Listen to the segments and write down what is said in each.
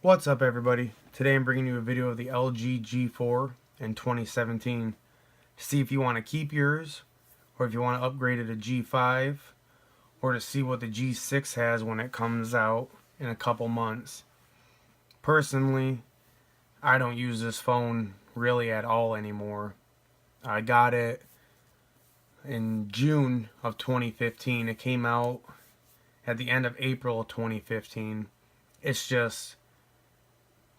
What's up, everybody? Today I'm bringing you a video of the LG G4 in 2017. See if you want to keep yours, or if you want to upgrade it to G5, or to see what the G6 has when it comes out in a couple months. Personally, I don't use this phone really at all anymore. I got it in June of 2015. It came out at the end of April of 2015. It's just,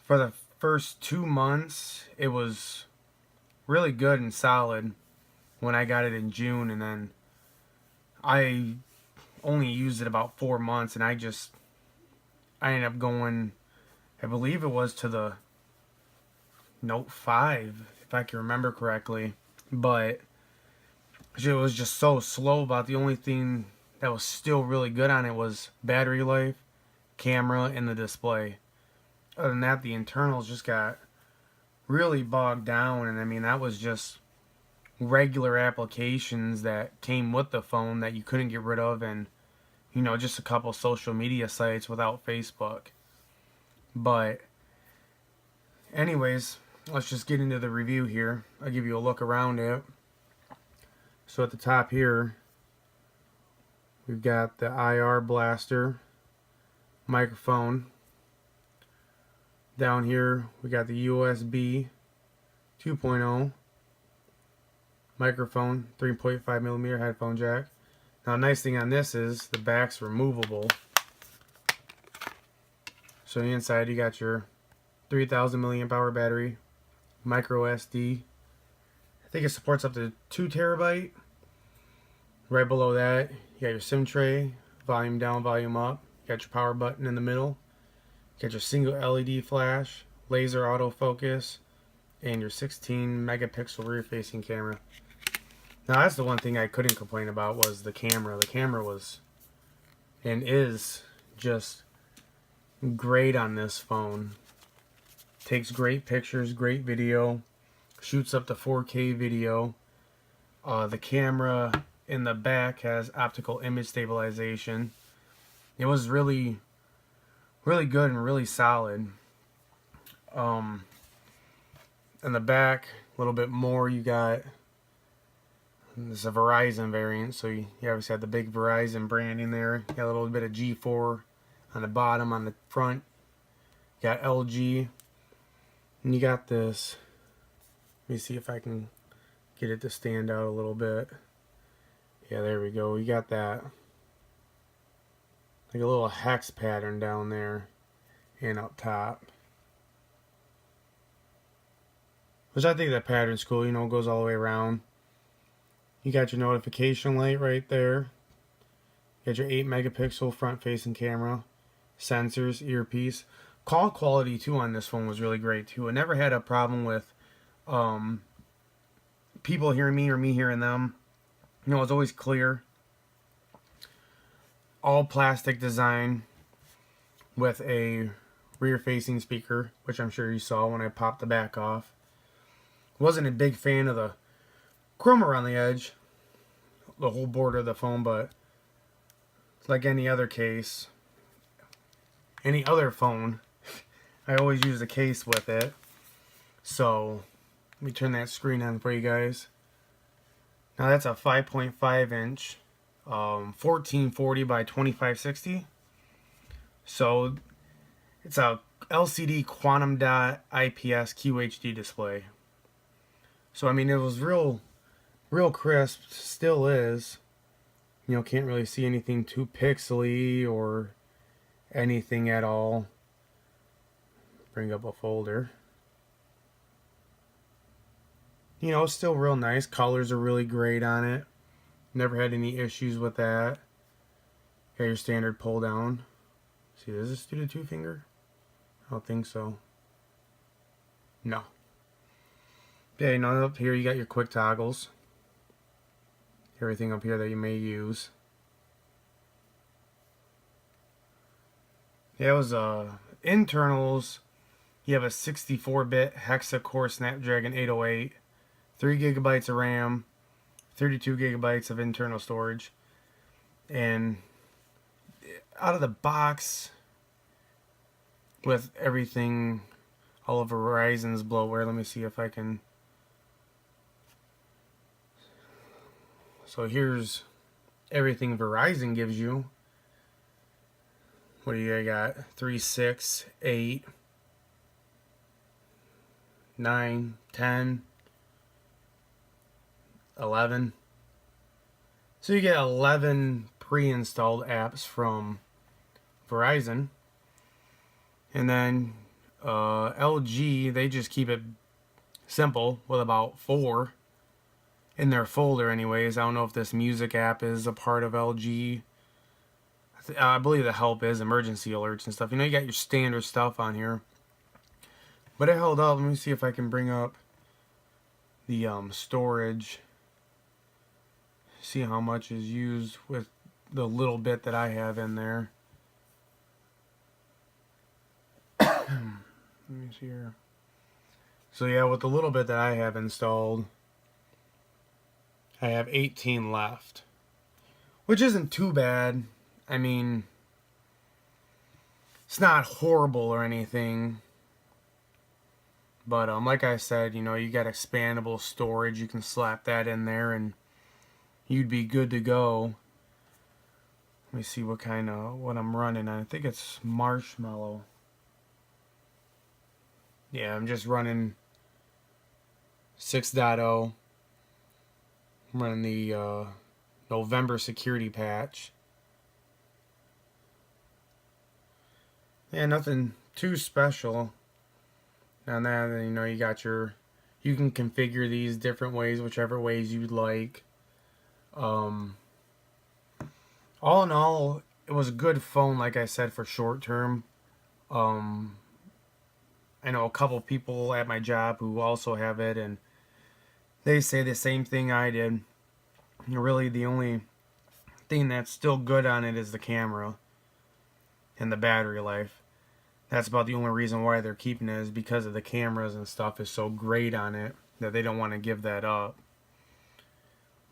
for the first 2 months, it was really good and solid when I got it in June, and then I only used it about 4 months, and I ended up going, I believe it was to the Note 5, if I can remember correctly, but it was just so slow. About the only thing that was still really good on it was battery life, camera, and the display. Other than that, the internals just got really bogged down, and I mean, that was just regular applications that came with the phone that you couldn't get rid of, and just a couple social media sites without Facebook. But anyways, let's just get into the review here. I'll give you a look around it. So at the top here, we've got the IR blaster microphone. Down here we got the USB 2.0 microphone, 3.5mm headphone jack. Now, nice thing on this is the back's removable. So on the inside you got your 3000 milliamp hour battery, micro SD. I think it supports up to 2 terabyte. Right below that, you got your SIM tray, volume down, volume up. You got your power button in the middle. You got your single LED flash, laser autofocus, and your 16 megapixel rear facing camera. Now, that's the one thing I couldn't complain about, was the camera. The camera was and is just great on this phone. Takes great pictures, great video, shoots up to 4K video. The camera in the back has optical image stabilization. It was really, really good and really solid. In the back, a little bit more, you got, this is a Verizon variant, so you obviously have the big Verizon branding there. You got a little bit of G4 on the bottom. On the front, you got LG. And you got this, let me see if I can get it to stand out a little bit. Yeah, there we go. You got that, like a little hex pattern down there and up top. Which I think that pattern's cool, goes all the way around. You got your notification light right there. You got your 8 megapixel front facing camera, sensors, earpiece. Call quality too on this phone was really great too. I never had a problem with people hearing me or me hearing them. It's always clear. All plastic design with a rear facing speaker, which I'm sure you saw when I popped the back off. Wasn't a big fan of the chrome around the edge, the whole border of the phone, but like any other case, any other phone, I always use a case with it. So let me turn that screen on for you guys. Now that's a 5.5 inch 1440 by 2560. So it's a LCD quantum dot IPS QHD display. So I mean, it was real crisp, still is. Can't really see anything too pixely or anything at all. Bring up a folder. It's still real nice. Colors are really great on it. Never had any issues with that. Got your standard pull down. See, does this do the 2-finger? I don't think so. No. Okay, now up here you got your quick toggles. Everything up here that you may use. Yeah, it was internals. You have a 64-bit hexa-core Snapdragon 808, 3 gigabytes of RAM, 32 gigabytes of internal storage, and out of the box, with everything, all of Verizon's bloatware. Let me see if I can. So here's everything Verizon gives you. What do you got? 3, 6, 8, 9, 10, 11. So you get 11 pre-installed apps from Verizon. And then LG, they just keep it simple with about 4 in their folder anyways. I don't know if this music app is a part of LG. I believe the help is emergency alerts and stuff. You know, you got your standard stuff on here. But it held up. Let me see if I can bring up the storage. See how much is used with the little bit that I have in there. Let me see here. So yeah, with the little bit that I have installed, I have 18 left, which isn't too bad. I mean, it's not horrible or anything, but like I said, you know, you got expandable storage. You can slap that in there and you'd be good to go. Let me see what I'm running. I think it's Marshmallow. Yeah, I'm just running 6.0. I'm running the November security patch. Yeah, nothing too special. And then, you know, you got you can configure these different ways, whichever ways you'd like. All in all, it was a good phone, like I said, for short term. I know a couple people at my job who also have it, and they say the same thing I did. Really, the only thing that's still good on it is the camera and the battery life. That's about the only reason why they're keeping it, is because of the cameras and stuff is so great on it that they don't want to give that up.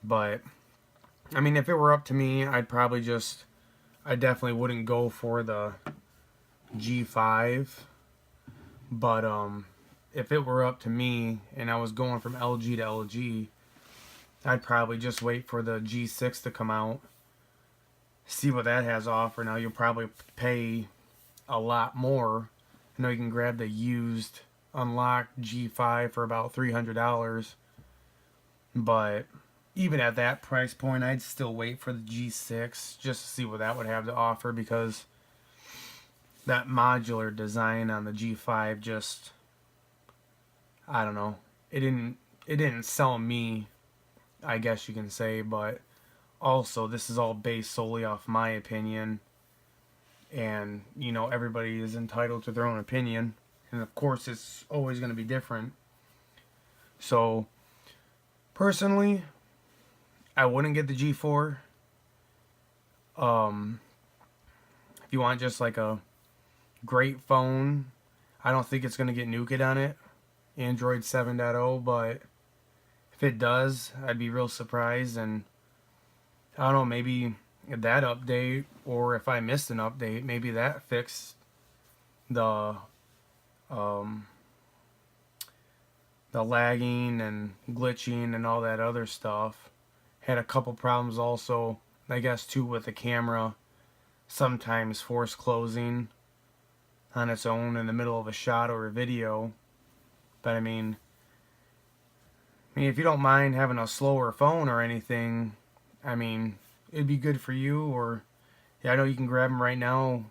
But I mean, if it were up to me, I definitely wouldn't go for the G5. But if it were up to me and I was going from LG to LG, I'd probably just wait for the G6 to come out, see what that has to offer. Now you'll probably pay a lot more. You know, you can grab the used unlocked G5 for about $300, but even at that price point, I'd still wait for the G6 just to see what that would have to offer, because that modular design on the G5 just, I don't know, it didn't sell me, I guess you can say. But also, this is all based solely off my opinion, and you know, everybody is entitled to their own opinion, and of course it's always going to be different. So personally, I wouldn't get the G4. If you want just like a great phone, I don't think it's going to get Nougat on it, Android 7.0, but if it does, I'd be real surprised. And I don't know, maybe that update, or if I missed an update, maybe that fixed the lagging and glitching and all that other stuff. Had a couple problems also, I guess, too, with the camera sometimes force closing on its own in the middle of a shot or a video. But I mean, if you don't mind having a slower phone or anything, I mean, it'd be good for you. Or yeah, I know you can grab them right now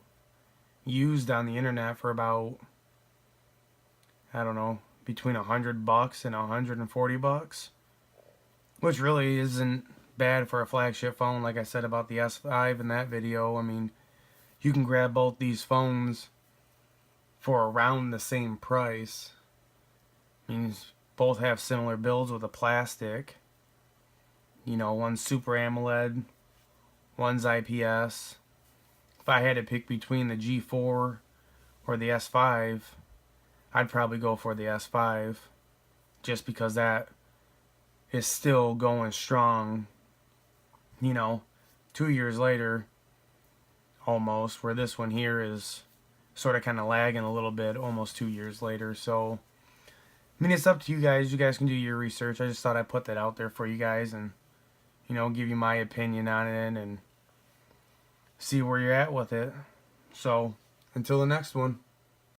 used on the internet for about, I don't know, between $100 and $140, which really isn't bad for a flagship phone. Like I said about the S5 in that video, I mean, you can grab both these phones for around the same price. I mean, both have similar builds with a plastic. You know, one's Super AMOLED, one's IPS. If I had to pick between the G4 or the S5, I'd probably go for the S5, just because that is still going strong, you know, 2 years later almost, where this one here is sort of kind of lagging a little bit almost 2 years later. So I mean, it's up to you guys. You guys can do your research. I just thought I'd put that out there for you guys and, you know, give you my opinion on it and see where you're at with it. So until the next one.